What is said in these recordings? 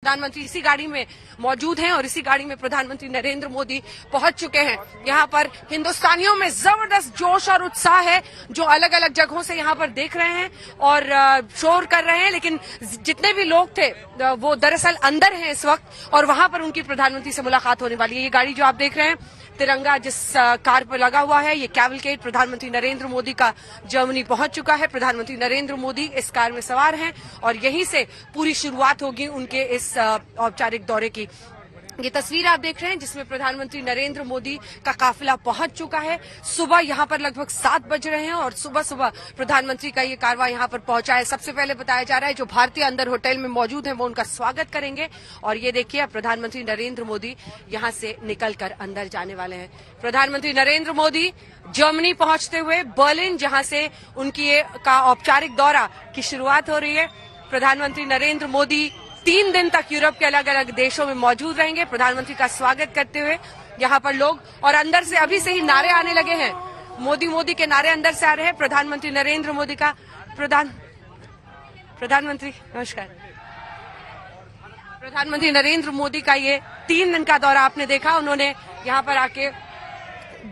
प्रधानमंत्री इसी गाड़ी में मौजूद हैं और इसी गाड़ी में प्रधानमंत्री नरेंद्र मोदी पहुंच चुके हैं। यहाँ पर हिंदुस्तानियों में जबरदस्त जोश और उत्साह है, जो अलग अलग जगहों से यहाँ पर देख रहे हैं और शोर कर रहे हैं। लेकिन जितने भी लोग थे वो दरअसल अंदर हैं इस वक्त और वहां पर उनकी प्रधानमंत्री से मुलाकात होने वाली है। ये गाड़ी जो आप देख रहे हैं, तिरंगा जिस कार पर लगा हुआ है, ये कैवलकेड प्रधानमंत्री नरेंद्र मोदी का जर्मनी पहुंच चुका है। प्रधानमंत्री नरेंद्र मोदी इस कार में सवार हैं और यहीं से पूरी शुरुआत होगी उनके इस औपचारिक दौरे की। ये तस्वीर आप देख रहे हैं जिसमें प्रधानमंत्री नरेंद्र मोदी का काफिला पहुंच चुका है। सुबह यहाँ पर लगभग 7 बज रहे हैं और सुबह सुबह प्रधानमंत्री का ये कारवा यहाँ पर पहुंचा है। सबसे पहले बताया जा रहा है जो भारतीय अंदर होटल में मौजूद हैं वो उनका स्वागत करेंगे और ये देखिए प्रधानमंत्री नरेंद्र मोदी यहाँ से निकलकर अंदर जाने वाले हैं। प्रधानमंत्री नरेंद्र मोदी जर्मनी पहुंचते हुए बर्लिन, जहां से उनकी का औपचारिक दौरा की शुरुआत हो रही है। प्रधानमंत्री नरेंद्र मोदी 3 दिन तक यूरोप के अलग अलग देशों में मौजूद रहेंगे। प्रधानमंत्री का स्वागत करते हुए यहाँ पर लोग, और अंदर से अभी से ही नारे आने लगे हैं, मोदी मोदी के नारे अंदर से आ रहे हैं। प्रधानमंत्री नरेंद्र मोदी का प्रधानमंत्री नमस्कार। प्रधानमंत्री नरेंद्र मोदी का ये 3 दिन का दौरा आपने देखा। उन्होंने यहाँ पर आके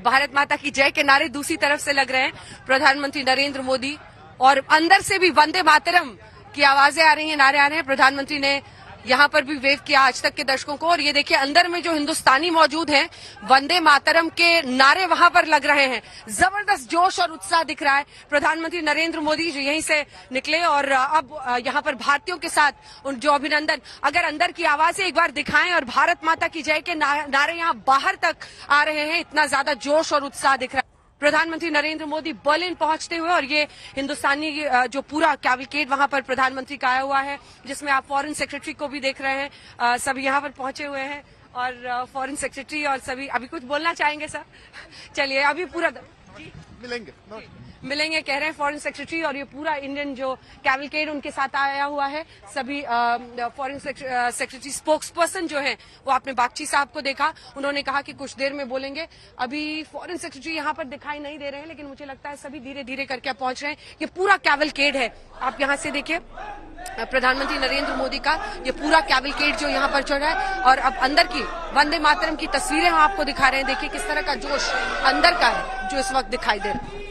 भारत माता की जय के नारे दूसरी तरफ से लग रहे हैं प्रधानमंत्री नरेंद्र मोदी, और अंदर से भी वंदे मातरम की आवाजें आ रही हैं, नारे आ रहे हैं। प्रधानमंत्री ने यहाँ पर भी वेव किया आज तक के दर्शकों को और ये देखिए अंदर में जो हिंदुस्तानी मौजूद हैं, वंदे मातरम के नारे वहां पर लग रहे हैं। जबरदस्त जोश और उत्साह दिख रहा है। प्रधानमंत्री नरेंद्र मोदी जो यहीं से निकले और अब यहाँ पर भारतीयों के साथ उन जो अभिनंदन, अगर अंदर की आवाजें एक बार दिखाएं और भारत माता की जय के नारे यहाँ बाहर तक आ रहे हैं, इतना ज्यादा जोश और उत्साह दिख रहा है। प्रधानमंत्री नरेंद्र मोदी बर्लिन पहुंचते हुए और ये हिंदुस्तानी जो पूरा कैवलकेड वहां पर प्रधानमंत्री का आया हुआ है, जिसमें आप फॉरेन सेक्रेटरी को भी देख रहे हैं, सभी यहाँ पर पहुंचे हुए हैं और फॉरेन सेक्रेटरी और सभी अभी कुछ बोलना चाहेंगे सर? चलिए अभी पूरा मिलेंगे कह रहे हैं फॉरेन सेक्रेटरी, और ये पूरा इंडियन जो कैवलकेड उनके साथ आया हुआ है, सभी फॉरेन सेक्रेटरी स्पोक्स पर्सन जो हैं वो आपने बागची साहब को देखा, उन्होंने कहा कि कुछ देर में बोलेंगे। अभी फॉरेन सेक्रेटरी यहाँ पर दिखाई नहीं दे रहे हैं, लेकिन मुझे लगता है सभी धीरे धीरे करके पहुंच रहे हैं। ये पूरा कैवलकेड है, आप यहाँ से देखिए प्रधानमंत्री नरेंद्र मोदी का ये पूरा कैवलकेड जो यहाँ पर चल रहा है और अब अंदर की वंदे मातरम की तस्वीरें हम आपको दिखा रहे हैं। देखिए किस तरह का जोश अंदर का है जो इस वक्त दिखाई दे रहा है।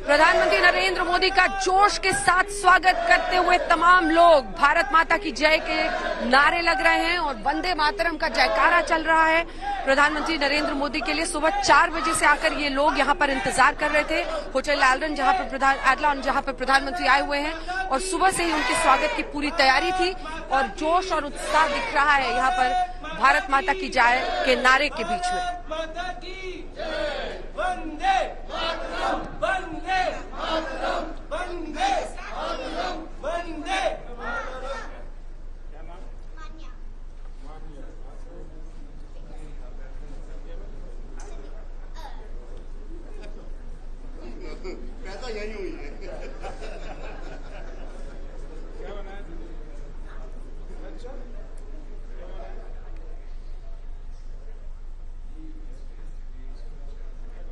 प्रधानमंत्री नरेंद्र मोदी का जोश के साथ स्वागत करते हुए तमाम लोग, भारत माता की जय के नारे लग रहे हैं और वंदे मातरम का जयकारा चल रहा है। प्रधानमंत्री नरेंद्र मोदी के लिए सुबह 4 बजे से आकर ये लोग यहाँ पर इंतजार कर रहे थे, होटल एडलॉन जहाँ पर प्रधानमंत्री आए हुए हैं, और सुबह से ही उनके स्वागत की पूरी तैयारी थी और जोश और उत्साह दिख रहा है यहाँ पर भारत माता की जय के नारे के बीच में। पैसा यही हुई है।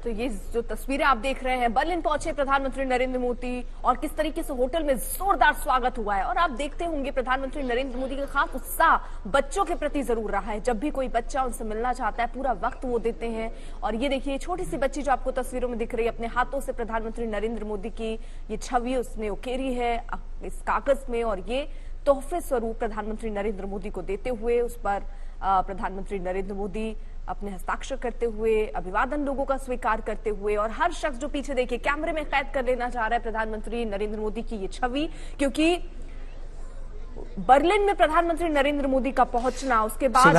तो ये जो तस्वीरें आप देख रहे हैं, बर्लिन पहुंचे प्रधानमंत्री नरेंद्र मोदी और किस तरीके से होटल में जोरदार स्वागत हुआ है। और आप देखते होंगे प्रधानमंत्री नरेंद्र मोदी का खास उत्साह बच्चों के प्रति जरूर रहा है। जब भी कोई बच्चा उनसे मिलना चाहता है पूरा वक्त वो देते हैं। और ये देखिए छोटी सी बच्ची जो आपको तस्वीरों में दिख रही है, अपने हाथों से प्रधानमंत्री नरेंद्र मोदी की ये छवि उसने उकेरी है इस कागज में और ये तोहफे स्वरूप प्रधानमंत्री नरेंद्र मोदी को देते हुए उस पर प्रधानमंत्री नरेंद्र मोदी अपने हस्ताक्षर करते हुए, अभिवादन लोगों का स्वीकार करते हुए, और हर शख्स जो पीछे देखिए कैमरे में कैद कर लेना चाह रहा है प्रधानमंत्री नरेंद्र मोदी की ये छवि, क्योंकि बर्लिन में प्रधानमंत्री नरेंद्र मोदी का पहुंचना, उसके बाद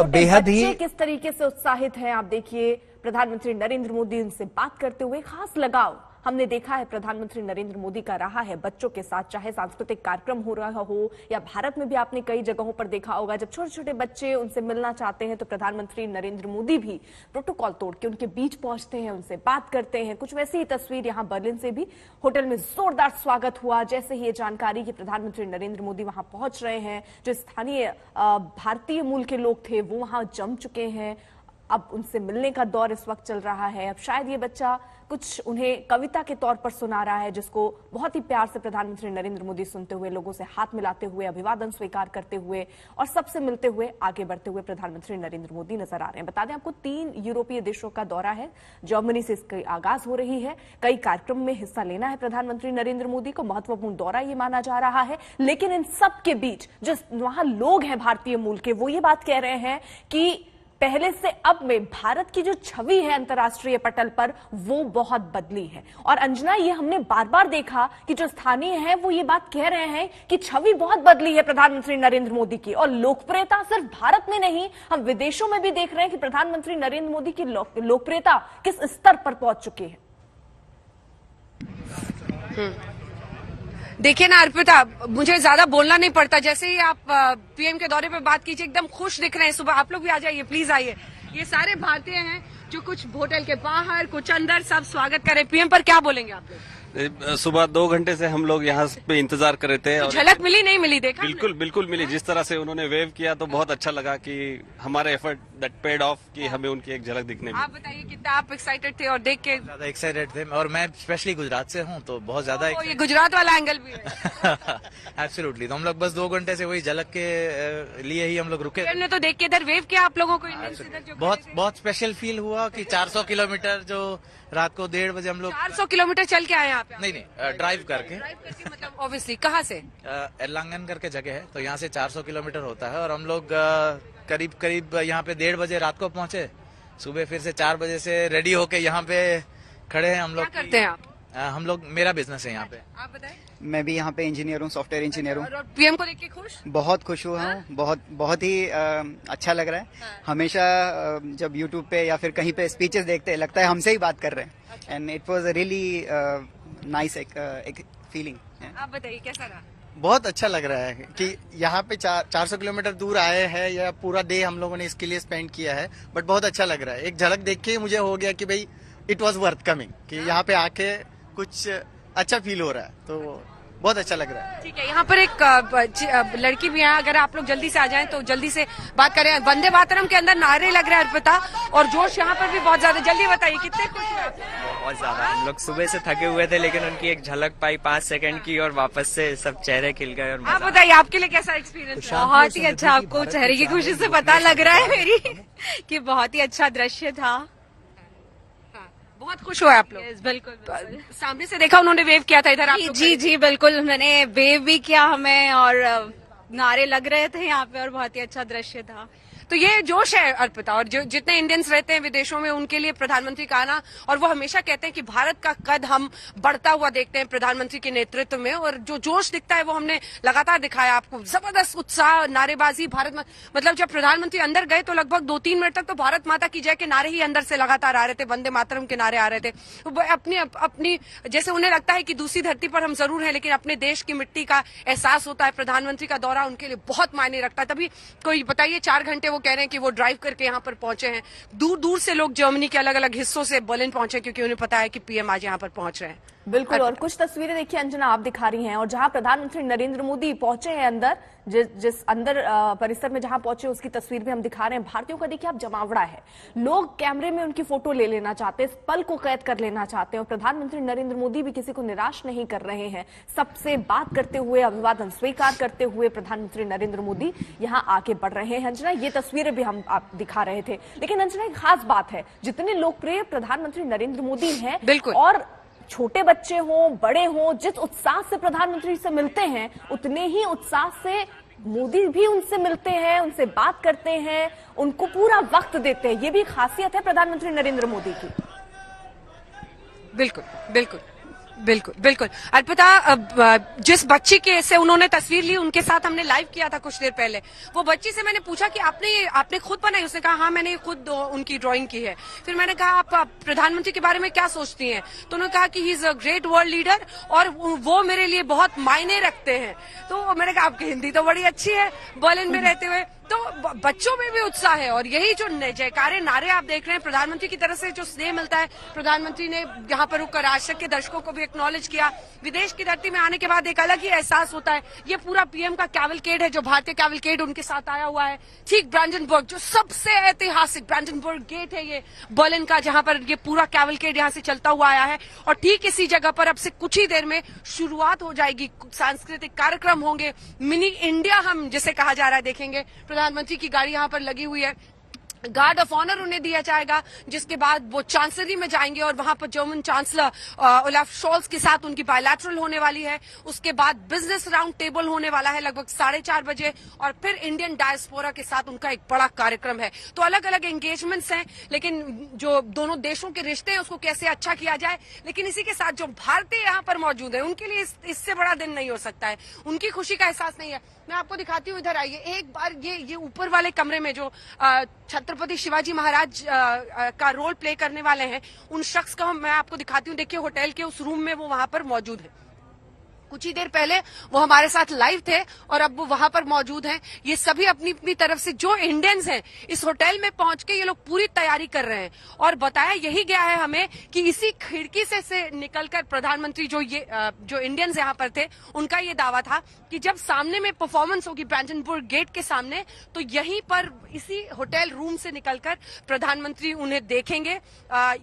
बेहद ही किस तरीके से उत्साहित हैं। आप देखिए प्रधानमंत्री नरेंद्र मोदी उनसे बात करते हुए, खास लगाव हमने देखा है प्रधानमंत्री नरेंद्र मोदी का रहा है बच्चों के साथ, चाहे सांस्कृतिक कार्यक्रम हो रहा हो या भारत में भी आपने कई जगहों पर देखा होगा जब छोटे छोटे बच्चे उनसे मिलना चाहते हैं तो प्रधानमंत्री नरेंद्र मोदी भी प्रोटोकॉल तोड़ के उनके बीच पहुंचते हैं, उनसे बात करते हैं। कुछ वैसी ही तस्वीर यहां बर्लिन से भी होटल में जोरदार स्वागत हुआ जैसे ही ये जानकारी कि प्रधानमंत्री नरेंद्र मोदी वहां पहुंच रहे हैं। जो स्थानीय भारतीय मूल के लोग थे वो वहां जम चुके हैं। अब उनसे मिलने का दौर इस वक्त चल रहा है। अब शायद ये बच्चा कुछ उन्हें कविता के तौर पर सुना रहा है, जिसको बहुत ही प्यार से प्रधानमंत्री नरेंद्र मोदी सुनते हुए, लोगों से हाथ मिलाते हुए, अभिवादन स्वीकार करते हुए और सबसे मिलते हुए आगे बढ़ते हुए प्रधानमंत्री नरेंद्र मोदी नजर आ रहे हैं। बता दें आपको 3 यूरोपीय देशों का दौरा है। जर्मनी से इसकी आगाज हो रही है। कई कार्यक्रम में हिस्सा लेना है प्रधानमंत्री नरेंद्र मोदी को। महत्वपूर्ण दौरा ये माना जा रहा है। लेकिन इन सब के बीच जो वहां लोग हैं भारतीय मूल के, वो ये बात कह रहे हैं कि पहले से अब में भारत की जो छवि है अंतर्राष्ट्रीय पटल पर, वो बहुत बदली है। और अंजना, ये हमने बार बार देखा कि जो स्थानीय है वो ये बात कह रहे हैं कि छवि बहुत बदली है प्रधानमंत्री नरेंद्र मोदी की। और लोकप्रियता सिर्फ भारत में नहीं, हम विदेशों में भी देख रहे हैं कि प्रधानमंत्री नरेंद्र मोदी की लोकप्रियता किस स्तर पर पहुंच चुकी है। देखिए ना अर्पिता, मुझे ज्यादा बोलना नहीं पड़ता। जैसे ही आप पीएम के दौरे पे बात कीजिए, एकदम खुश दिख रहे हैं। सुबह आप लोग भी आ जाइए, प्लीज आइए। ये सारे भारतीय हैं जो कुछ होटल के बाहर, कुछ अंदर, सब स्वागत कर रहे हैं। पीएम पर क्या बोलेंगे आप लोग? सुबह 2 घंटे से हम लोग यहाँ पे इंतजार कर रहे थे। तो झलक मिली नहीं मिली? देखा बिल्कुल मिली। जिस तरह से उन्होंने वेव किया तो बहुत अच्छा लगा कि हमारे एफर्ट दैट पेड ऑफ, कि हमें उनकी एक झलक दिखने मिली। आप बताइए कितना आप एक्साइटेड थे और देख के? ज्यादा एक्साइटेड थे, और मैं स्पेशली गुजरात से हूँ तो बहुत ज्यादा। ये गुजरात वाला एंगल भी है। एब्सोल्युटली। तो हम लोग बस 2 घंटे से वही झलक के लिए ही हम लोग रुके। पीएम ने तो देख के इधर वेव किया आप लोगों को। इंडियन इधर जो बहुत स्पेशल फील हुआ कि 400 किलोमीटर जो रात को 1:30 बजे हम लोग 400 किलोमीटर चल के आए यहाँ पे? नहीं, ड्राइव करके मतलब ऑब्वियसली। कहाँ से? एर्लांगन करके जगह है, तो यहाँ से 400 किलोमीटर होता है। और हम लोग करीब यहाँ पे 1:30 बजे रात को पहुंचे। सुबह फिर से 4 बजे से रेडी होके यहाँ पे खड़े हैं हम लोग। क्या करते हैं आप? हम लोग, मेरा बिजनेस है यहाँ पे। आप बताएं। मैं भी यहाँ पे इंजीनियर हूँ, सॉफ्टवेयर इंजीनियर हूँ। और पीएम को देख के खुश? बहुत खुश हुआ हूँ। बहुत ही अच्छा लग रहा है। हमेशा जब यूट्यूब पे या फिर कहीं पे स्पीचेस देखते हैं, लगता है हमसे ही बात कर रहे हैं। And it was really nice एक फीलिंग। आप बताइए कैसा रहा? बहुत अच्छा लग रहा है कि यहाँ पे 400 किलोमीटर दूर आए हैं, या पूरा डे हम लोगों ने इसके लिए स्पेंड किया है। बट बहुत अच्छा लग रहा है। एक झलक देख के मुझे हो गया कि भाई इट वाज वर्थ कमिंग, कि यहाँ पे आके कुछ अच्छा फील हो रहा है। तो बहुत अच्छा लग रहा है। ठीक है, यहाँ पर एक लड़की भी है। अगर आप लोग जल्दी से आ जाएं तो जल्दी से बात करें। वंदे मातरम के अंदर नारे लग रहे हैं अर्पिता, और जोश यहाँ पर भी बहुत ज्यादा। जल्दी बताइए कितने खुश हुए? बहुत ज्यादा। हम लोग सुबह से थके हुए थे, लेकिन उनकी एक झलक पाई 5 सेकंड की, और वापस से सब चेहरे खिल गए। और आप बताइए आपके लिए कैसा एक्सपीरियंस? बहुत ही अच्छा। आपको चेहरे की खुशी से पता लग रहा है मेरी कि बहुत ही अच्छा दृश्य था। बहुत खुश हुए आप लोग? बिल्कुल। सामने से देखा उन्होंने वेव किया था इधर आप लोग? जी बिल्कुल, मैंने वेव भी किया हमें, और नारे लग रहे थे यहाँ पे, और बहुत ही अच्छा दृश्य था। तो ये जोश है अर्पिता। और जो जितने इंडियंस रहते हैं विदेशों में, उनके लिए प्रधानमंत्री का आना, और वो हमेशा कहते हैं कि भारत का कद हम बढ़ता हुआ देखते हैं प्रधानमंत्री के नेतृत्व में। और जो जोश दिखता है वो हमने लगातार दिखाया आपको। जबरदस्त उत्साह, नारेबाजी। भारत मतलब जब प्रधानमंत्री अंदर गए तो लगभग 2-3 मिनट तक तो भारत माता की जय के नारे ही अंदर से लगातार आ रहे थे, वंदे मातरम के नारे आ रहे थे। अपनी जैसे उन्हें लगता है कि दूसरी धरती पर हम जरूर हैं, लेकिन अपने देश की मिट्टी का एहसास होता है। प्रधानमंत्री का दौरा उनके लिए बहुत मायने रखता है। तभी कोई बताइए 4 घंटे कह रहे हैं कि वो ड्राइव करके यहाँ पर पहुंचे हैं। दूर दूर से लोग जर्मनी के अलग अलग हिस्सों से बर्लिन पहुंचे, क्योंकि उन्हें पता है कि पीएम आज यहाँ पर पहुंच रहे हैं। बिल्कुल। और कुछ तस्वीरें देखिए अंजना, आप दिखा रही हैं, और जहां प्रधानमंत्री नरेंद्र मोदी पहुंचे हैं अंदर, जिस अंदर परिसर में जहां पहुंचे उसकी तस्वीर भी हम दिखा रहे हैं। भारतीयों का देखिए आप जमावड़ा है। लोग कैमरे में उनकी फोटो ले लेना चाहते हैं, इस पल को कैद कर लेना चाहते हैं। और प्रधानमंत्री नरेंद्र मोदी भी किसी को निराश नहीं कर रहे हैं। सबसे बात करते हुए, अभिवादन स्वीकार करते हुए प्रधानमंत्री नरेंद्र मोदी यहाँ आगे बढ़ रहे हैं। अंजना, ये तस्वीरें भी हम आप दिखा रहे थे। लेकिन अंजना, एक खास बात है, जितने लोकप्रिय प्रधानमंत्री नरेंद्र मोदी हैं, बिल्कुल, और छोटे बच्चे हों, बड़े हों, जिस उत्साह से प्रधानमंत्री से मिलते हैं, उतने ही उत्साह से मोदी भी उनसे मिलते हैं, उनसे बात करते हैं, उनको पूरा वक्त देते हैं। ये भी खासियत है प्रधानमंत्री नरेंद्र मोदी की। बिल्कुल बिल्कुल बिल्कुल बिल्कुल। अर्पिता, जिस बच्ची के से उन्होंने तस्वीर ली, उनके साथ हमने लाइव किया था कुछ देर पहले। वो बच्ची से मैंने पूछा कि आपने खुद बनाई? उसने कहा हाँ, मैंने खुद उनकी ड्राइंग की है। फिर मैंने कहा आप प्रधानमंत्री के बारे में क्या सोचती हैं? तो उन्होंने कहा कि he is a great world leader, और वो मेरे लिए बहुत मायने रखते हैं। तो मैंने कहा आपकी हिंदी तो बड़ी अच्छी है बर्लिन में रहते हुए। तो बच्चों में भी उत्साह है और यही जो जयकारे नारे आप देख रहे हैं, प्रधानमंत्री की तरफ से जो स्नेह मिलता है, प्रधानमंत्री ने यहाँ पर रुककर आज तक के दर्शकों को भी एक्नॉलेज किया। विदेश की धरती में आने के बाद एक अलग ही एहसास होता है। ये पूरा पीएम का कैवलकेड है, जो भारतीय कैवलकेड उनके साथ आया हुआ है। ठीक ब्रांडनबर्ग, जो सबसे ऐतिहासिक ब्रांडनबर्ग गेट है ये बर्लिन का, जहां पर ये पूरा कैवलकेड यहाँ से चलता हुआ आया है। और ठीक इसी जगह पर अब से कुछ ही देर में शुरुआत हो जाएगी, सांस्कृतिक कार्यक्रम होंगे, मिनी इंडिया हम जिसे कहा जा रहा है देखेंगे। प्रधानमंत्री की गाड़ी यहाँ पर लगी हुई है, गार्ड ऑफ ऑनर उन्हें दिया जाएगा, जिसके बाद वो चांसलरी में जाएंगे और वहां पर जर्मन चांसलर ओलाफ शोल्स के साथ उनकी बायलैटरल होने वाली है। उसके बाद बिजनेस राउंड टेबल होने वाला है लगभग 4:30 बजे, और फिर इंडियन डायस्पोरा के साथ उनका एक बड़ा कार्यक्रम है। तो अलग अलग एंगेजमेंट्स हैं, लेकिन जो दोनों देशों के रिश्ते हैं उसको कैसे अच्छा किया जाए। लेकिन इसी के साथ जो भारतीय यहाँ पर मौजूद है उनके लिए इससे बड़ा दिन नहीं हो सकता है, उनकी खुशी का एहसास नहीं है। मैं आपको दिखाती हूँ, इधर आइए एक बार। ये ऊपर वाले कमरे में जो छत्रपति शिवाजी महाराज का रोल प्ले करने वाले हैं, उन शख्स का मैं आपको दिखाती हूँ। देखिए होटल के उस रूम में वो वहां पर मौजूद है। कुछ ही देर पहले वो हमारे साथ लाइव थे और अब वो वहां पर मौजूद हैं। ये सभी अपनी अपनी तरफ से जो इंडियंस हैं इस होटल में पहुंच के ये लोग पूरी तैयारी कर रहे हैं। और बताया यही गया है हमें कि इसी खिड़की से निकलकर प्रधानमंत्री जो इंडियंस यहाँ पर थे उनका ये दावा था कि जब सामने में परफॉर्मेंस होगी ब्रांडनबर्ग गेट के सामने, तो यहीं पर इसी होटल रूम से निकलकर प्रधानमंत्री उन्हें देखेंगे।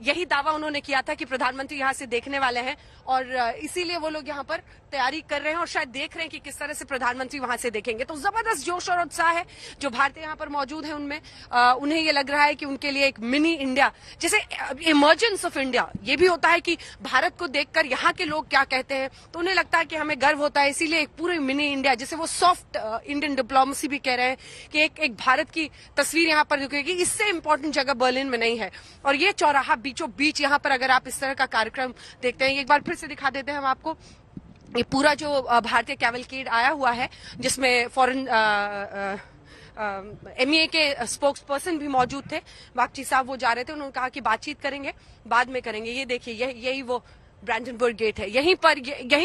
यही दावा उन्होंने किया था कि प्रधानमंत्री यहाँ से देखने वाले हैं और इसीलिए वो लोग यहाँ पर तैयारी कर रहे हैं और शायद देख रहे हैं कि किस तरह से प्रधानमंत्री वहां से देखेंगे। तो जबरदस्त जोश और उत्साह है जो भारतीय यहाँ पर मौजूद है उनमें। उन्हें ये लग रहा है कि उनके लिए एक मिनी इंडिया, जैसे इमर्जेंस ऑफ इंडिया, ये भी होता है कि भारत को देखकर यहाँ के लोग क्या कहते हैं तो उन्हें लगता है कि हमें गर्व होता है। इसीलिए एक पूरे मिनी इंडिया, जैसे वो सॉफ्ट इंडियन डिप्लोमेसी भी कह रहे हैं कि एक भारत की तस्वीर यहाँ पर दिखेगी। इससे इंपॉर्टेंट जगह बर्लिन में नहीं है। और ये चौराहा बीचों बीच यहाँ पर अगर आप इस तरह का कार्यक्रम देखते हैं, एक बार फिर से दिखा देते हैं हम आपको। ये पूरा जो भारतीय कैवलकेड आया हुआ है, जिसमें फॉरेन MEA के स्पोक्स पर्सन भी मौजूद थे, बागची साहब, वो जा रहे थे। उन्होंने कहा कि बातचीत करेंगे, बाद में करेंगे। ये देखिए यही वो ब्रांडनबर्ग गेट है। यहीं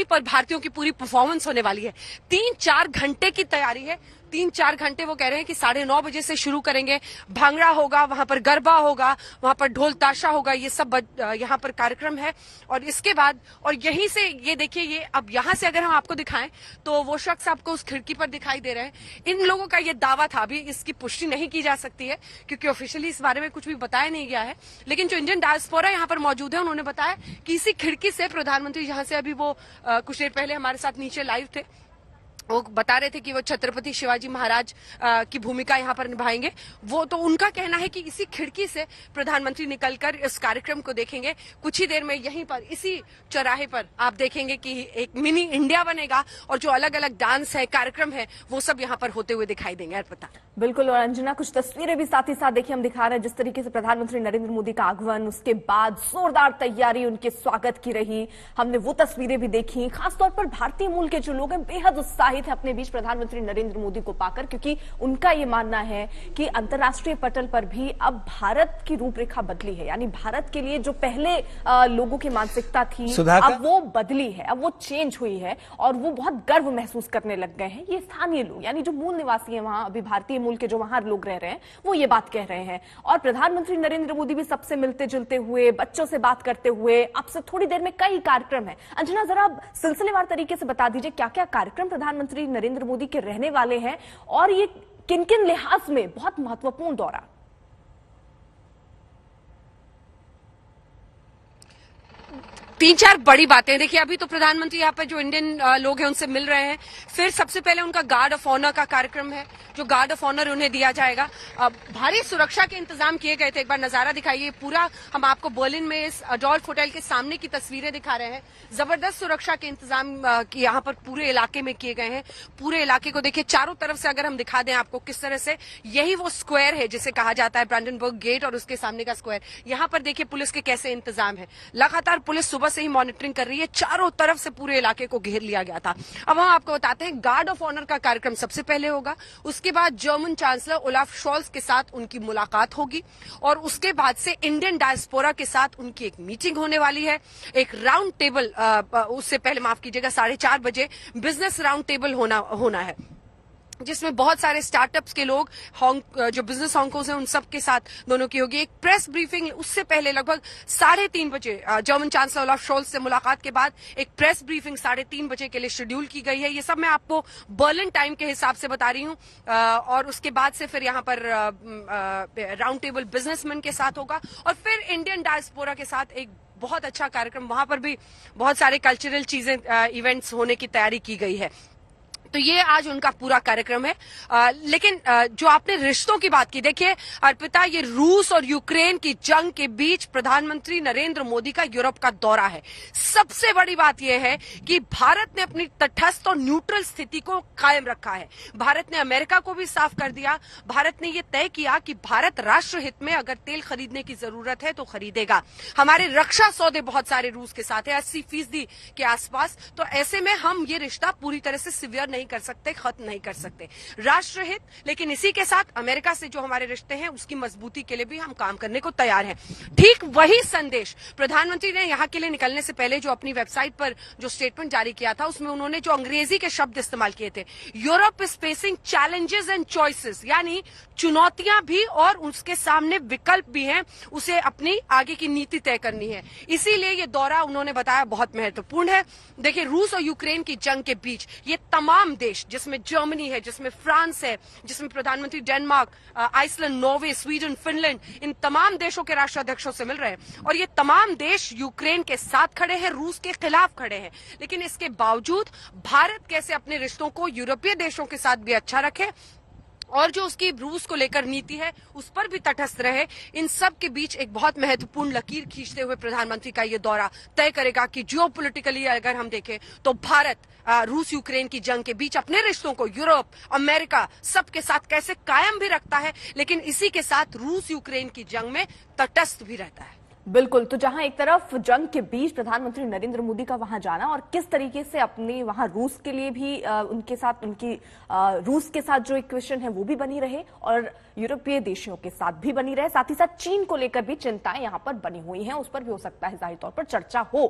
पर भारतीयों की पूरी परफॉर्मेंस होने वाली है। 3-4 घंटे की तैयारी है। 3-4 घंटे वो कह रहे हैं कि 9:30 बजे से शुरू करेंगे। भांगड़ा होगा, वहां पर गरबा होगा, वहां पर ढोल ताशा होगा, ये सब यहाँ पर कार्यक्रम है। और इसके बाद और यहीं से ये देखिए, ये अब यहाँ से अगर हम आपको दिखाएं तो वो शख्स आपको उस खिड़की पर दिखाई दे रहे हैं। इन लोगों का ये दावा था, अभी इसकी पुष्टि नहीं की जा सकती है क्योंकि ऑफिशियली इस बारे में कुछ भी बताया नहीं गया है, लेकिन जो इंडियन डायस्पोरा यहाँ पर मौजूद है उन्होंने बताया कि इसी खिड़की से प्रधानमंत्री, जहां से अभी वो कुछ देर पहले हमारे साथ नीचे लाइव थे, वो बता रहे थे कि वो छत्रपति शिवाजी महाराज की भूमिका यहाँ पर निभाएंगे। वो तो उनका कहना है कि इसी खिड़की से प्रधानमंत्री निकलकर इस कार्यक्रम को देखेंगे। कुछ ही देर में यहीं पर इसी चौराहे पर आप देखेंगे कि एक मिनी इंडिया बनेगा और जो अलग अलग डांस है, कार्यक्रम है, वो सब यहाँ पर होते हुए दिखाई देंगे। अर्पिता। बिल्कुल। और अंजना, कुछ तस्वीरें भी साथ ही साथ देखिए हम दिखा रहे हैं जिस तरीके से प्रधानमंत्री नरेंद्र मोदी का आगमन, उसके बाद जोरदार तैयारी उनके स्वागत की रही। हमने वो तस्वीरें भी देखी। खासतौर पर भारतीय मूल के जो लोग हैं बेहद उत्साहित है अपने बीच प्रधानमंत्री नरेंद्र मोदी को पाकर, क्योंकि उनका ये मानना है कि अंतर्राष्ट्रीय पटल पर भी अब भारत की रूपरेखा बदली है। यानी भारत के लिए जो पहले लोगों की मानसिकता थी अब वो बदली है, अब वो चेंज हुई है और वो बहुत गर्व महसूस करने लग गए हैं। ये स्थानीय लोग, यानी जो मूल निवासी हैं वहां, अभी भारतीय मूल के जो वहां लोग रह रहे हैं, वो ये बात कह रहे हैं। और प्रधानमंत्री नरेंद्र मोदी भी सबसे मिलते जुलते हुए, बच्चों से बात करते हुए, अब से थोड़ी देर में कई कार्यक्रम है। अंजना, जरा आप सिलसिलेवार तरीके से बता दीजिए क्या क्या कार्यक्रम प्रधानमंत्री नरेंद्र मोदी के रहने वाले हैं और ये किन किन लिहाज में बहुत महत्वपूर्ण दौरा। 3-4 बड़ी बातें। देखिए अभी तो प्रधानमंत्री यहाँ पर जो इंडियन लोग हैं उनसे मिल रहे हैं। फिर सबसे पहले उनका गार्ड ऑफ ऑनर का कार्यक्रम है, जो गार्ड ऑफ ऑनर उन्हें दिया जाएगा। भारी सुरक्षा के इंतजाम किए गए थे। एक बार नजारा दिखाइए पूरा। हम आपको बर्लिन में इस अडोल्फ होटल के सामने की तस्वीरें दिखा रहे हैं। जबरदस्त सुरक्षा के इंतजाम यहाँ पर पूरे इलाके में किए गए हैं। पूरे इलाके को देखिए चारों तरफ से अगर हम दिखा दें आपको किस तरह से, यही वो स्क्वायर है जिसे कहा जाता है ब्रांडनबर्ग गेट और उसके सामने का स्क्वायर। यहाँ पर देखिए पुलिस के कैसे इंतजाम है। लगातार पुलिस सुबह से ही मॉनिटरिंग कर रही है। चारों तरफ से पूरे इलाके को घेर लिया गया था। अब हम आपको बताते हैं गार्ड ऑफ ऑनर का कार्यक्रम सबसे पहले होगा। उसके बाद जर्मन चांसलर ओलाफ शोल्स के साथ उनकी मुलाकात होगी और उसके बाद से इंडियन डायस्पोरा के साथ उनकी एक मीटिंग होने वाली है। एक राउंड टेबल, उससे पहले माफ कीजिएगा 4:30 बजे बिजनेस राउंड टेबल होना है। जिसमें बहुत सारे स्टार्टअप्स के लोग जो बिजनेस हांगकांग है उन सब के साथ दोनों की होगी। एक प्रेस ब्रीफिंग उससे पहले लगभग 3:30 बजे जर्मन चांसलर ओलाफ शोल्ज से मुलाकात के बाद एक प्रेस ब्रीफिंग 3:30 बजे के लिए शेड्यूल की गई है। ये सब मैं आपको बर्लिन टाइम के हिसाब से बता रही हूँ। और उसके बाद से फिर यहाँ पर राउंड टेबल बिजनेसमैन के साथ होगा और फिर इंडियन डायस्पोरा के साथ एक बहुत अच्छा कार्यक्रम, वहां पर भी बहुत सारे कल्चरल चीजें इवेंट्स होने की तैयारी की गई है। तो ये आज उनका पूरा कार्यक्रम है। लेकिन जो आपने रिश्तों की बात की, देखिए अर्पिता, ये रूस और यूक्रेन की जंग के बीच प्रधानमंत्री नरेंद्र मोदी का यूरोप का दौरा है। सबसे बड़ी बात यह है कि भारत ने अपनी तटस्थ और न्यूट्रल स्थिति को कायम रखा है। भारत ने अमेरिका को भी साफ कर दिया। भारत ने ये तय किया कि भारत राष्ट्र हित में अगर तेल खरीदने की जरूरत है तो खरीदेगा। हमारे रक्षा सौदे बहुत सारे रूस के साथ है, 80% के आसपास। तो ऐसे में हम ये रिश्ता पूरी तरह से सिवियर नहीं कर सकते, खत्म नहीं कर सकते। राष्ट्रहित, लेकिन इसी के साथ अमेरिका से जो हमारे रिश्ते हैं उसकी मजबूती के लिए भी हम काम करने को तैयार हैं। ठीक वही संदेश प्रधानमंत्री ने यहां के लिए निकलने से पहले जो अपनी वेबसाइट पर जो स्टेटमेंट जारी किया था उसमें उन्होंने जो अंग्रेजी के शब्द इस्तेमाल किए थे, Europe is facing challenges and choices, यानी चुनौतियां भी और उसके सामने विकल्प भी हैं, उसे अपनी आगे की नीति तय करनी है। इसीलिए ये दौरा उन्होंने बताया बहुत महत्वपूर्ण है। देखिए, रूस और यूक्रेन की जंग के बीच ये तमाम देश, जिसमें जर्मनी है, जिसमें फ्रांस है, जिसमें प्रधानमंत्री Denmark, Iceland, Norway, Sweden, Finland, इन तमाम देशों के राष्ट्राध्यक्षों से मिल रहे हैं और ये तमाम देश यूक्रेन के साथ खड़े हैं, रूस के खिलाफ खड़े हैं। लेकिन इसके बावजूद भारत कैसे अपने रिश्तों को यूरोपीय देशों के साथ भी अच्छा रखे और जो उसकी रूस को लेकर नीति है उस पर भी तटस्थ रहे, इन सब के बीच एक बहुत महत्वपूर्ण लकीर खींचते हुए प्रधानमंत्री का ये दौरा तय करेगा कि जियोपॉलिटिकली अगर हम देखें तो भारत रूस यूक्रेन की जंग के बीच अपने रिश्तों को यूरोप, अमेरिका सबके साथ कैसे कायम भी रखता है, लेकिन इसी के साथ रूस यूक्रेन की जंग में तटस्थ भी रहता है। बिल्कुल। तो जहां एक तरफ जंग के बीच प्रधानमंत्री नरेंद्र मोदी का वहां जाना और किस तरीके से अपने वहां रूस के लिए भी उनके साथ रूस के साथ जो इक्वेशन है वो भी बनी रहे और यूरोपीय देशों के साथ भी बनी रहे, साथ ही साथ चीन को लेकर भी चिंताएं यहां पर बनी हुई हैं, उस पर भी हो सकता है जाहिर तौर पर चर्चा हो।